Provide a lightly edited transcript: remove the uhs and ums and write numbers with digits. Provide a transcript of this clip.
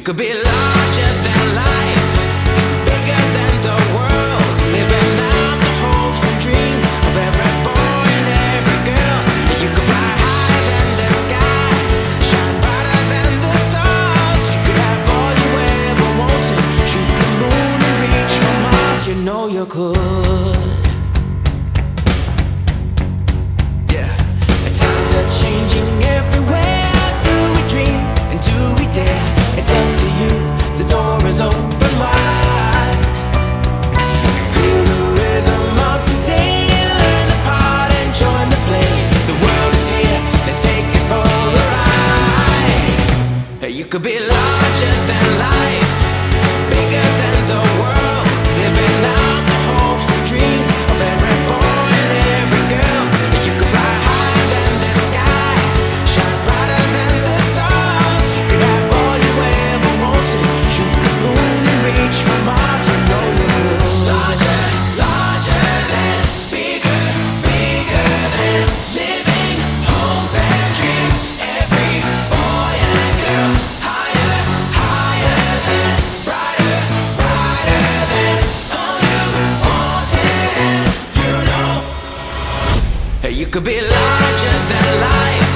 could be larger than life, bigger than the world, living out the hopes and dreams of every boy and every girl. You could fly higher than the sky, shine brighter than the stars. You could have all you ever wanted, shoot the moon and reach for Mars. You know you could. Yeah, times are changing everywhere. Do we dream and do we dare? It's up to you, the door is open wide. Feel the rhythm of today, learn the part and join the play. The world is here, let's take it for a ride. You could be larger than life, bigger than the world, living out the hopes and dreams of every boy and every girl. You could fly higher than the sky, shine brighter than the stars. You could have all you ever wanted, shoot the moon and reach for Mars. You know you could. Larger, larger than, bigger, bigger than, living hopes and dreams. Every boy and girl, higher, higher than, brighter, brighter than, all you wanted and you know. You could be larger than life,